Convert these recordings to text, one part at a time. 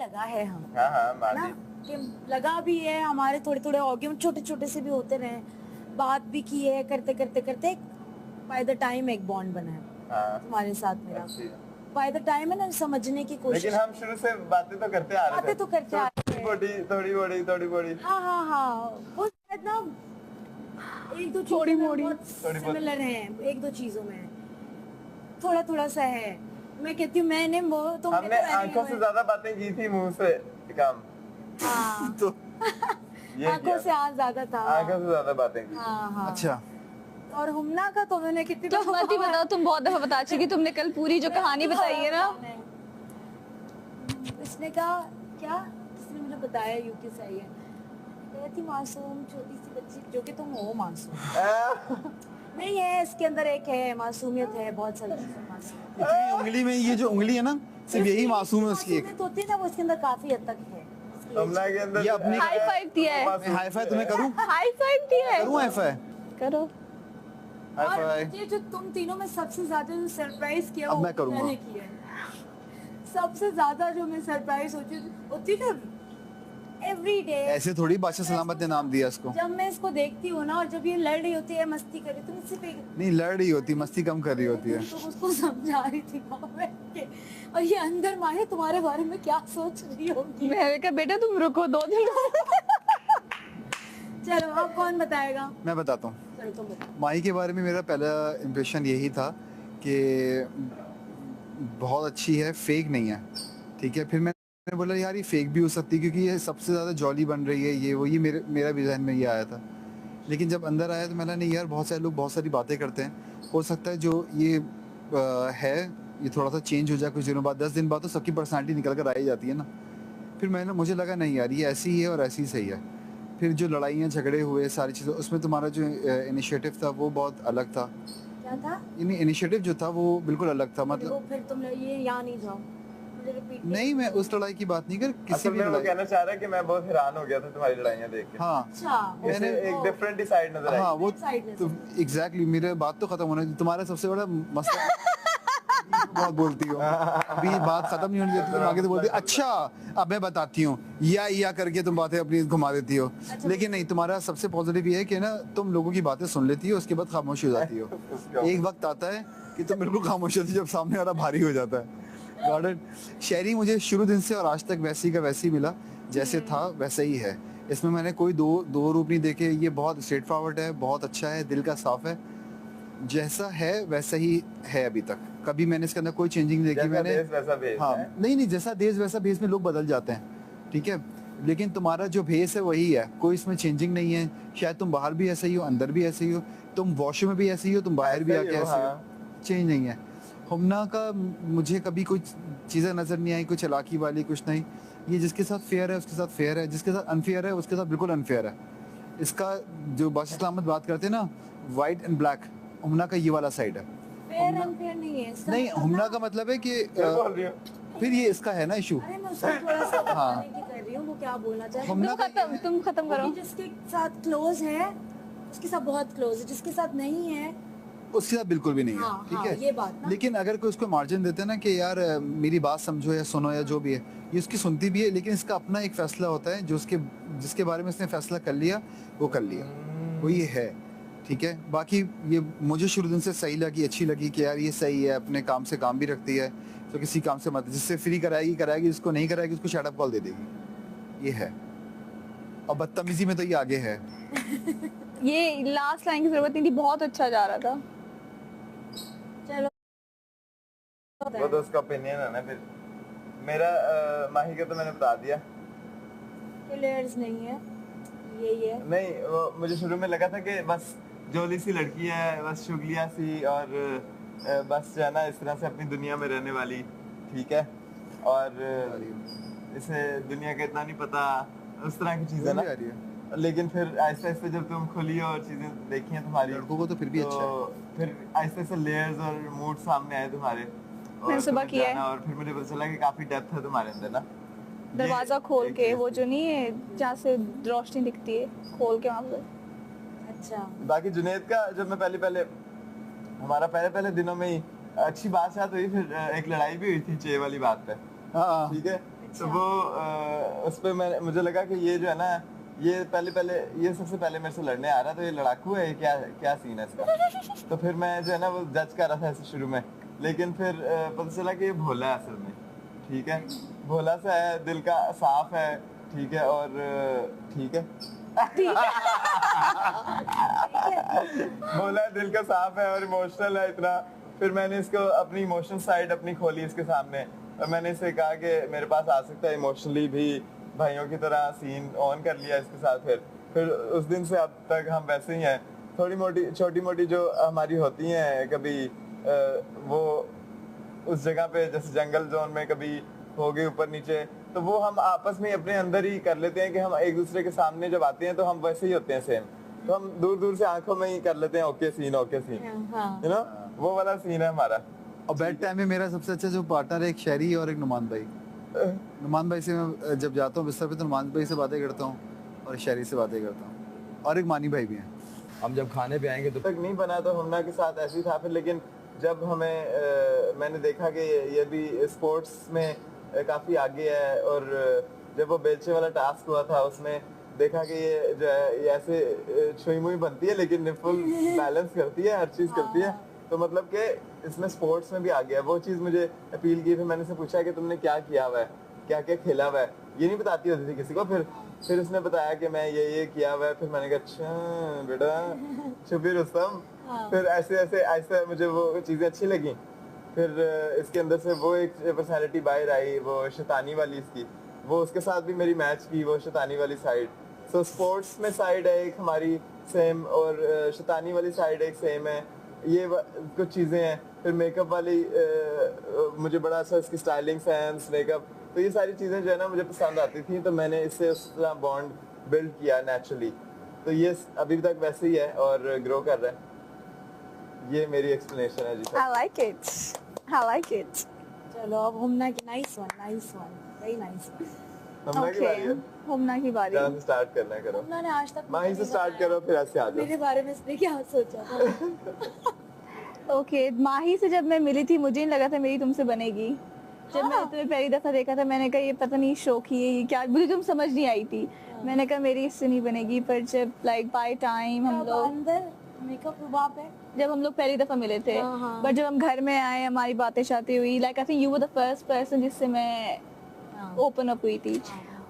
लगा है हम। हाँ हाँ मान ना ली। कि लगा भी है, हमारे थोड़े थोड़े आर्ग्यूमेंट छोटे छोटे से भी होते रहे, बात भी की है, करते करते करते बाय द टाइम एक बॉन्ड बना है हाँ तुम्हारे साथ मेरा। अच्छी। बाय द टाइम है ना, समझने की कोशिश। लेकिन हम शुरू से बातें तो करते आ रहे थे। बातें तो करते आ रहे थे। थोड़ी बड़ी थोड़ी बड़ी। हाँ हाँ हाँ, वो शायद ना एक दो थोड़ी चीजों में मोड़ी। बहुत थोड़ी बहुत। सिमिलर हैं, एक दो चीजों में थोड़ा थोड़ा सा है। मैं कहती हूँ मैंने वो तुम हमने आंखों से ज्यादा बातें की थी, मुंह से कम। हाँ तो ये आंखों से आज ज्यादा था। आंखों से ज्यादा बातें की। हाँ हाँ। अच्छा, और हुमना का तो मैंने कितनी तो मत ही बताओ, तुम बहुत दफा बता चुकी, तुमने कल पूरी जो कहानी बताई है ना। इसने कहा क्या, किसने मुझे बताया यूके से आई है, कहती मासूम छोटी सी बच्ची, जो कि तुम हो मासूम नहीं है, इसके अंदर एक है मासूमियत है, बहुत सारी चीजें मासूम। इतनी उंगली में ये जो उंगली है ना, सिर्फ यही मासूम है उसकी एक। मासूमियत होती है ना, वो इसके अंदर काफी हद तक है। हमना के अंदर ये अपनी हाई फाइव दिया है। मैं हाई फाई तुम्हें करूं? हाई फाइव दिया है। करूं हाई फाई? करो। हाई और फाई। ये जो तुम तीनों में सबसे ज्यादा जो सरप्राइज किया अब वो मैं करूंगा। मैंने किया है। सबसे ज्यादा जो मैं सरप्राइज होती ना एवरी डे। ऐसे थोड़ी बादशाह सलामत ने नाम दिया इसको। जब मैं इसको देखती हूँ ना, और जब ये लड़ रही होती है, मस्ती कर रही, तुम इससे पे नहीं लड़ रही होती, मस्ती कम कर रही होती है। तो उसको समझा रही थी वहाँ बैठ के, और ये अंदर माने तुम्हारे बारे में क्या सोच रही होगी। मैंने कहा बेटा तुम रुको 2 दिन। चलो अब कौन बताएगा? मैं बताता हूँ। चलो तुम बताओ। माही के बारे में मेरा पहला इम्प्रेशन यही था कि बहुत अच्छी है, फेक नहीं है, ठीक है। फिर मैंने बोला यार ये फेक भी हो सकती है, क्योंकि ये सबसे ज़्यादा जॉली बन रही है, ये वो, ये मेरा भी जहन में ये आया था। लेकिन जब अंदर आया तो मैंने नहीं यार, बहुत सारे लोग बहुत सारी बातें करते हैं, हो सकता है जो ये है ये थोड़ा सा चेंज हो जाए कुछ दिनों बाद, 10 दिन बाद तो सबकी पर्सनैलिटी निकल कर आ ही जाती है ना। फिर मुझे लगा नहीं यार ये ऐसी ही है और ऐसी ही सही है। फिर जो लड़ाइयाँ झगड़े हुए सारी चीज़ें, उसमें तुम्हारा जो इनिशिएटिव था वो बहुत अलग था। क्या था? इनिशिएटिव जो था वो बिल्कुल अलग था, मतलब वो फिर तुम ये यहाँ नहीं जाओ, मुझे रिपीट नहीं, मैं उस लड़ाई की बात नहीं कर, किसी असल भी में वो लड़ाई। कहना चाह रहा है कि मैं बहुत हैरान हो गया था तुम्हारी लड़ाइयाँ देख के। हाँ अच्छा मैंने एक डिफरेंट ही साइड नजर आई। हाँ वो Side में तो एग्जैक्टली मेरे बात तो खत्म होने, तुम्हारा सबसे बड़ा मसला बहुत बोलती हो, अभी बात खत्म नहीं होने देती, तुम आगे तो बोलती हो, अच्छा अब मैं बताती हूँ, या करके तुम बातें अपनी घुमा देती हो। लेकिन नहीं, तुम्हारा सबसे पॉजिटिव ये है कि ना तुम लोगों की बातें सुन लेती हो, उसके बाद खामोश हो जाती हो। एक वक्त आता है कि तुम बिल्कुल खामोश होती हो जब सामने वाला भारी हो जाता है। Got it. शेरी मुझे शुरू दिन से और आज तक वैसी का वैसी मिला, जैसे था वैसे ही है। इसमें मैंने कोई दो रूप नहीं देखे, ये बहुत स्ट्रेट फॉरवर्ड है, बहुत अच्छा है, दिल का साफ है, जैसा है वैसा ही है अभी तक। कभी मैंने इसके अंदर कोई चेंजिंग नहीं देखी मैंने। वैसा भेस हाँ है। नहीं, जैसा देश वैसा भेस में लोग बदल जाते हैं, ठीक है, लेकिन तुम्हारा जो भेस है वही है, कोई इसमें चेंजिंग नहीं है। शायद तुम बाहर भी ऐसे ही हो, अंदर भी ऐसे ही हो, तुम वॉशरूम में भी ऐसे ही हो, तुम बाहर भी ऐसे ही आके हो, ऐसे हो, हाँ। चेंज नहीं है। हुमना का मुझे कभी कोई चीज़ें नज़र नहीं आई, कोई चालाकी वाली कुछ नहीं। ये जिसके साथ फेयर है उसके साथ फेयर है, जिसके साथ अनफेयर है उसके साथ बिल्कुल अनफेयर है। इसका जो बादशाह सलामत बात करते हैं ना, वाइट एंड ब्लैक, हुमना का ये वाला साइड है। फेयर अनफेयर नहीं है इसका नहीं, मतलब हुमना ना- का मतलब है कि क्या बोल रही हो? फिर ये इसका है ना इशू। अरे मैं उसको थोड़ा सा हाँ। बताने की कर रही हूँ, वो क्या बोलना चाह रही है। हुमना तुम खत्म करो। कि जिसके साथ क्लोज है उसके साथ बहुत क्लोज है, जिसके साथ नहीं है उसके साथ बिल्कुल भी नहीं है, हाँ, ठीक हाँ, है। ये बात ना। लेकिन अगर कोई उसको मार्जिन देते हैं ना कि यार मेरी बात समझो या सुनो या जो भी है, ये उसकी सुनती भी है, लेकिन इसका अपना एक फैसला होता है जो जिसके बारे में इसने फैसला कर लिया वो कर लिया, वो ये है, ठीक है। बाकी ये मुझे शुरू दिन से सही लगी, अच्छी लगी कि यार ये सही है, अपने काम से काम भी रखती है, तो किसी काम से मत, जिससे फ्री कराएगी, जिसको नहीं कराएगी उसको शट अप कॉल दे देगी, ये है। और बदतमीजी में तो ये आगे है। ये लास्ट लाइन की जरूरत नहीं थी, बहुत अच्छा जा रहा था। चलो वो तो उसका ओपिनियन है ना। फिर मेरा माही का तो मैंने बता दिया। क्लियर्स नहीं है, यही है। नहीं, वो मुझे शुरू में लगा था कि बस जोली सी लड़की है, बस शुगलिया सी, और बस जो है ना इस तरह से अपनी दुनिया में रहने वाली, ठीक है, और इसे दुनिया का इतना नहीं पता, उस तरह की चीजें ना। लेकिन फिर आहिस्ता आहिस्ता जब तुम खुली और चीजें देखी हैं तुम्हारी, लड़कों को तो फिर भी अच्छा है। फिर आहिस्ता आहिस्ता लेयर्स और मूड सामने आए तुम्हारे, और मैंने सुबह तुम्हें किया है। जाना, और फिर मुझे पता चला कि काफी डेप्थ है तुम्हारे अंदर ना। दरवाजा ये खोल एक के, चीज़ वो थी। जो नहीं है जहाँ से रोशनी दिखती है, खोल के वहां पर। अच्छा बाकी जुनेद का जब मैं पहले हमारा पहले दिनों में ही अच्छी बात हुई, फिर एक लड़ाई भी हुई थी चे वाली बात पे, हाँ ठीक है। तो वो उस पे मैं मुझे लगा कि ये जो है ना ये ये सबसे पहले मेरे से लड़ने आ रहा है, तो ये लड़ाकू है, ये क्या क्या सीन है इसका। तो फिर मैं जो है ना वो जज कर रहा था ऐसे शुरू में, लेकिन फिर पता चला कि ये भोला है असल में, ठीक है, भोला सा है, दिल का साफ है, ठीक है, और ठीक है भोला है, दिल का साफ है और इमोशनल है इतना। फिर मैंने इसको अपनी इमोशनल साइड अपनी खोली इसके सामने, और मैंने इसे कहा कि मेरे पास आ सकता है इमोशनली भी, भाइयों की तरह सीन ऑन कर लिया इसके साथ। फिर उस दिन से अब तक हम वैसे ही हैं, थोड़ी मोटी छोटी मोटी जो हमारी होती हैं कभी वो उस जगह पे जैसे जंगल जोन में कभी हो गई ऊपर नीचे, तो वो हम आपस में अपने अंदर ही कर लेते हैं कि हम एक दूसरे के सामने जब आते हैं तो हम वैसे ही होते हैं सेम, तो हम दूर दूर से आंखों में ही कर लेते हैं ओके सीन यू नो, वो वाला सीन है हमारा। और बेड टाइम में मेरा सबसे अच्छा जो पार्टनर है एक शहरी और एक नुमान भाई। नुमान भाई से मैं जब जाता हूँ बिस्तर पे तो नुमान भाई से बातें करता हूँ और शहरी से बातें करता हूँ, और एक मानी भाई भी हैं। हम जब खाने पे आएंगे तो तक नहीं बना तो हमना के साथ ऐसे ही था फिर, लेकिन जब हमें मैंने देखा कि ये भी स्पोर्ट्स में काफ़ी आगे है, और जब वो बेलचे वाला टास्क हुआ था उसमें देखा कि ये जो है ये ऐसे छुई मुई बनती है लेकिन फुल बैलेंस करती है, हर चीज़ करती है, तो मतलब कि इसमें स्पोर्ट्स में भी आ गया। वो चीज़ मुझे अपील की, फिर मैंने से पूछा कि तुमने क्या किया हुआ है, क्या क्या खेला हुआ है, ये नहीं बताती होती थी किसी को। फिर उसने बताया कि मैं ये किया हुआ है, फिर मैंने कहा अच्छा बेटा छुपी रुस्तम। फिर ऐसे मुझे वो चीज़ें अच्छी लगी। फिर इसके अंदर से वो एक पर्सनैलिटी बाहर आई, वो शैतानी वाली इसकी, वो उसके साथ भी मेरी मैच की, वो शैतानी वाली साइड। सो स्पोर्ट्स में साइड है एक हमारी सेम, और शैतानी वाली साइड एक सेम है, ये कुछ चीज़ें हैं। फिर मेकअप वाली मुझे बड़ा अच्छा इसकी स्टाइलिंग सेंस, मेकअप, तो ये सारी चीज़ें जो है ना मुझे पसंद आती थी, तो मैंने इससे उस तरह बॉन्ड बिल्ड किया नेचुरली। तो ये अभी तक वैसे ही है और ग्रो कर रहा है। ये मेरी एक्सप्लेनेशन है जी। I like it. I like it. चलो अब हुमना की nice one very nice one. Hamna की बारी है, हुमना की बारी। जहाँ से स्टार्ट करना है करो। हुमना ने आज तक माही से स्टार्ट करो फिर ऐसे आ जाओ। मेरे बारे में इसने क्या सोचा था? ओके, माही से जब मैं मिली थी मुझे नहीं लगा था मेरी तुमसे बनेगी। जब मैंने तुम्हें पहली दफा देखा था मैंने कहा ये पता नहीं शौकी है, ये क्या, मुझे तुम समझ नहीं आई थी। मैंने कहा मेरी इससे नहीं बनेगी, पर जब लाइक बाय टाइम हम लोग अंदर मेकअप रुबाब है। जब हम लोग पहली दफा मिले थे, बट जब हम घर में आए हमारी बातें शाती हुई, like I think you were the first person जिससे मैं ओपन अप हुई थी,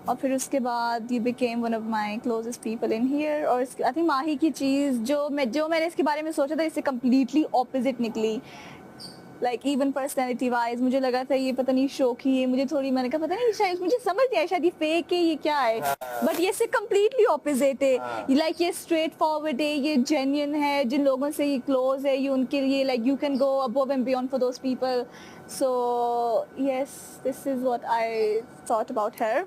और फिर उसके बाद you became one of my closest people in here. और आई थिंक माही की चीज़ जो मैंने इसके बारे में सोचा था इससे कम्प्लीटली ऑपोजिट निकली। लाइक इवन पर्सनैलिटी वाइज मुझे लगा था ये पता नहीं शौकी है, मुझे थोड़ी, मैंने कहा पता नहीं शायद मुझे समझ नहीं आया शायद ये फेक है ये क्या है, बट ये से कम्प्लीटली ऑपोजिट है। लाइक ये स्ट्रेट फॉरवर्ड है, ये जेन्युइन है, जिन लोगों से ये क्लोज है ये उनके लिए like you can go above and beyond for those people. So yes, this is what I thought about her.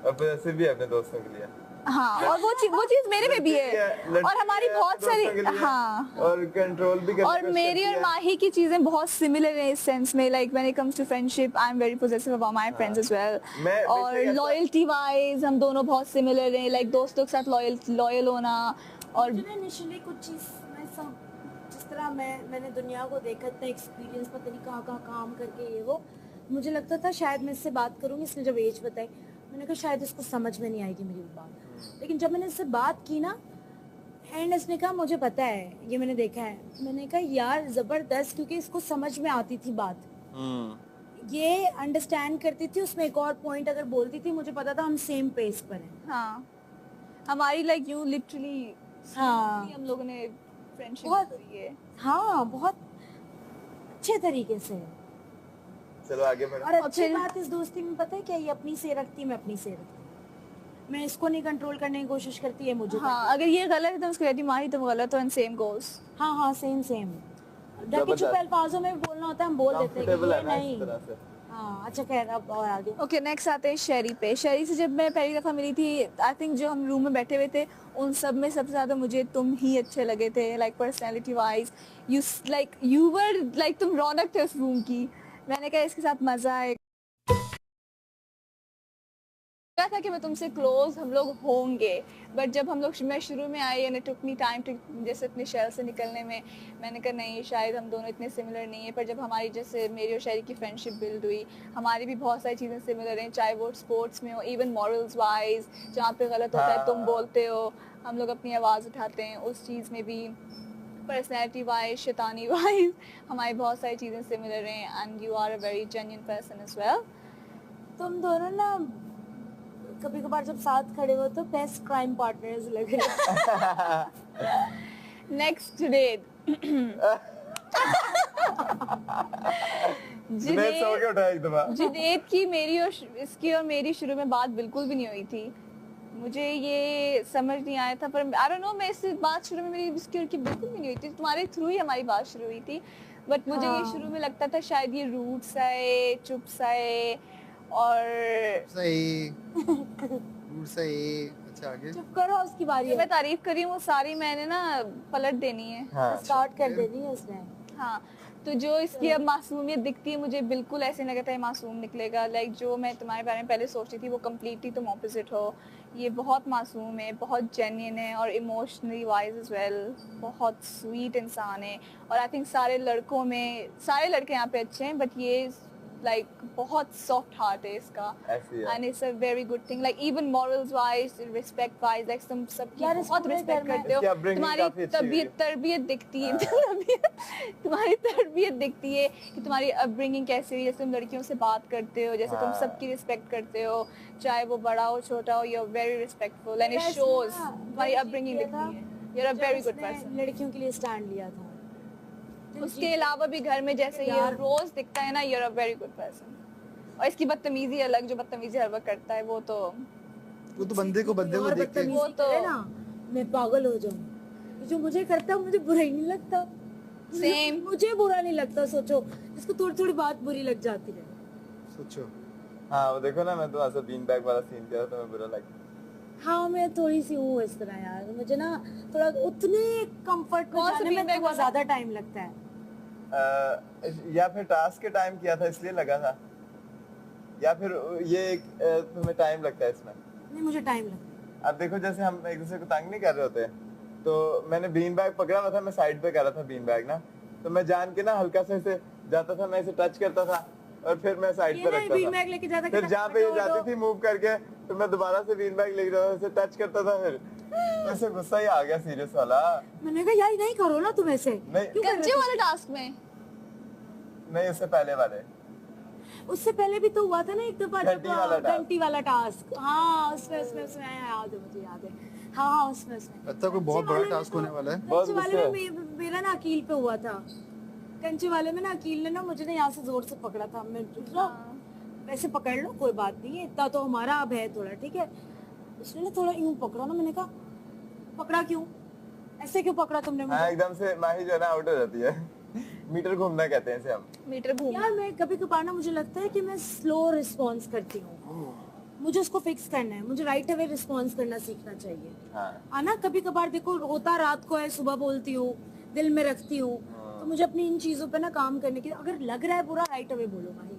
और फिर ऐसे भी है अपने दोस्तों के लिए। हाँ, और वो चीज मेरे में भी है, और हमारी बहुत सारी, हाँ, और कंट्रोल भी करने और मेरी और माही की चीजें बहुत सिमिलर हैं इस सेंस में, like when it comes to friendship I am very positive about my friends as well, और लॉयल्टी वाइज हम दोनों बहुत सिमिलर हैं, लाइक दोस्तों के साथ लॉयल होना। और इनिशियली कुछ चीज मैं सब जिस तरह मैंने दुनिया को देखा था, एक्सपीरियंस पता नहीं कहाँ काम करके ये वो, मुझे लगता था शायद मैं इससे बात करूंगी, इसने जब एज बताई मैंने कहा शायद इसको समझ में नहीं आएगी मेरी बात, लेकिन जब मैंने इससे बात की ना एंड इसने कहा मुझे पता है ये मैंने देखा है, मैंने कहा यार जबरदस्त, क्योंकि इसको समझ में आती थी बात, ये अंडरस्टैंड करती थी, उसमें एक और पॉइंट अगर बोलती थी मुझे पता था हम सेम पेज पर हैं। हाँ, हमारी लाइक यू लिटरली, हाँ, हम लोगों ने फ्रेंडशिप बहुत की है। हाँ, बहुत अच्छे तरीके से। चलो आगे बढ़ो। और अच्छी बात इस दोस्ती में पता है क्या, ये अपनी से रखती, मैं अपनी से रखती, मैं इसको नहीं कंट्रोल करने की कोशिश करती है मुझे। हाँ, अगर ये गलत है तो उसको कहती माही तुम गलत हो, एंड सेम गोस। हाँ सेम ढके छुपे अल्फाजों में बोलना होता है, हम बोल देते हैं कि ये नहीं। हाँ अच्छा, खैर अब और आगे। ओके, नेक्स्ट आते हैं शहरी पे। शहरी से जब मैं पहली दफ़ा मिली थी, आई थिंक जो हम रूम में बैठे हुए थे उन सब में सबसे ज़्यादा मुझे तुम ही अच्छे लगे थे, like personality wise you were like तुम रौनक थे उस रूम की। मैंने कहा इसके साथ मज़ा आएगा। लगा था कि मैं तुमसे क्लोज हम लोग होंगे, बट जब मैं शुरू में आई and it took me time to जैसे अपनी शहर से निकलने में, मैंने कहा नहीं शायद हम दोनों इतने सिमिलर नहीं है। पर जब हमारी जैसे मेरी और शायरी की फ्रेंडशिप बिल्ड हुई, हमारी भी बहुत सारी चीज़ें सिमिलर हैं, चाहे वो स्पोर्ट्स में हो, इवन मॉरल्स वाइज, जहाँ पे गलत होता है तुम बोलते हो, हम लोग अपनी आवाज़ उठाते हैं, उस चीज़ में भी पर्सनैलिटी वाइज, शैतानी वाइज हमारी बहुत सारी चीज़ें सिमिलर हैं and you are a very genuine person as well. तुम दोनों ना कभी कभार जब साथ खड़े हो तो बेस्ट क्राइम पार्टनर्स लग रहे हो। नेक्स्ट जुनैद। जुनैद सो के उठा एक दफा। जुनैद की मेरी और इसकी और मेरी शुरू में बात बिल्कुल भी नहीं हुई थी, मुझे ये समझ नहीं आया था, पर आई डोंट नो, मैं इस बात शुरू में मेरी इसकी और की बिल्कुल भी नहीं हुई थी, तुम्हारे थ्रू ही हमारी बात शुरू हुई थी। बट मुझे ये शुरू में लगता था शायद ये रूट्स आए, चुप्स आए और सही अच्छा आगे चुप करो, उसकी बारी जो है। मैं तारीफ कर रही हूँ वो सारी मैंने ना पलट देनी है। हाँ स्टार्ट कर देनी है उसने। हाँ, तो जो इसकी अब मासूमियत दिखती है मुझे बिल्कुल ऐसे नहीं लगता है मासूम निकलेगा। लाइक जो मैं तुम्हारे बारे में पहले सोचती थी वो कम्प्लीटली तुम ऑपोजिट हो। ये बहुत मासूम है, बहुत जेन्युइन है और इमोशनली वाइज एज वेल, बहुत स्वीट इंसान है। और आई थिंक सारे लड़के यहाँ पे अच्छे हैं, बट ये लाइक बहुत सॉफ्ट हार्ट है इसका, ऐसी है। And it's a very good thing. Like even morals wise, respect wise, like तुम सबकी यार, इसको बहुत पूरे रिस्पेक्ट घर में- करते हो। इसकी upbringing तुम्हारी काफी अच्छी हुई है। तरबियत दिखती है तुम्हारी तरबियत दिखती है कि तुम्हारी अपब्रिंगिंग कैसी है, जैसे तुम लड़कियों से बात करते हो, जैसे तुम हाँ। सबकी रिस्पेक्ट करते हो, चाहे वो बड़ा हो छोटा हो, you are very respectful and it वैसे शोज। ना, तुम्हारी वही अपब्रिंगिंग किया था, दिखती है, यू आर अ जब वेरी गुड उसने पर्सन। लड़कियों के लिए स्टैंड लिया था। उसके अलावा भी घर में जैसे ये यार- रोज दिखता है ना, you are a very good person. और इसकी बदतमीजी अलग, जो बदतमीजी हर वक्त करता है वो तो बंदे को और देख के बदतमीजी वो तो- करे ना, मैं पागल हो जाऊं। जो मुझे करता है मुझे बुरा ही नहीं लगता। Same. मुझे बुरा नहीं लगता। सोचो, इसको थोड़ी थोड़ी बात बुरी लग जाती है। सोचो हाँ वो देखो ना, मैं तो ऐसा बीन बैग वाला सीन किया तो मैं बुरा लगा। हाँ, मैं थोड़ी सी हूँ इस तरह यार। मुझे ना थोड़ा उतने कंफर्ट में कौन सा जाने bean में bag थोड़ा वाला? ज्यादा टाइम लगता है। या फिर टास्क के टाइम किया था इसलिए लगा था, या फिर ये तुम्हें टाइम लगता है इसमें? नहीं, मुझे टाइम लगता अब देखो जैसे हम एक दूसरे को तंग नहीं कर रहे होते, तो मैंने बीन बैग पकड़ा हुआ था, मैं साइड पे कर रहा था बीन बैग ना, तो मैं जान के ना हल्का से इसे जाता था, मैं इसे टच करता था और फिर मैं है। साइड ये पे ना रखता बीन था। बैग लेके जाता फिर जहाँ पे ये जाती थी मूव करके, तो मैं दोबारा से बीन बैग ले रहा था, इसे टच करता था, फिर ऐसे गुस्सा ही आ गया सीरियस वाला। मैंने कहा यार नहीं करो ना तुम ऐसे। नहीं क्यों कर रहे कंचे हो? वाले टास्क में नहीं, उससे पहले वाले उससे पहले भी तो हुआ था ना एक दफा, जब घंटी वाला टास्क। घंटी वाला टास्क। हाँ, उसमें याद है, मुझे याद है। हाँ, उसमें लगता है कोई बहुत बड़ा टास्क होने वाला है। बहुत कंचे वाले गुस्से में मेरा ना अकील पे हुआ था। कंचे वाले में ना अकील ने ना मुझे ना यहाँ से जोर से पकड़ा था। मैं वैसे पकड़ लो, कोई बात नहीं है, इतना तो हमारा अब है थोड़ा, ठीक है। उसने ना थोड़ा यूं पकड़ा ना, मैंने कहा पकड़ा क्यों, ऐसे क्यों पकड़ा तुमने हाँ मुझे? एकदम से माही जो है ना आउट हो जाती है। मीटर घूमना कहते हैं इसे हम। मीटर घूम। यार मैं कभी कभार ना मुझे लगता है कि मैं स्लो रिस्पॉन्स करती हूँ। मुझे उसको फिक्स करना है, मुझे राइट अवे रिस्पॉन्स करना सीखना चाहिए। हाँ ना कभी कभार देखो होता रात को है, सुबह बोलती हूँ, दिल में रखती हूँ, तो मुझे अपनी इन चीजों पे ना काम करने की, अगर लग रहा है बुरा राइट अवे बोलो भाई।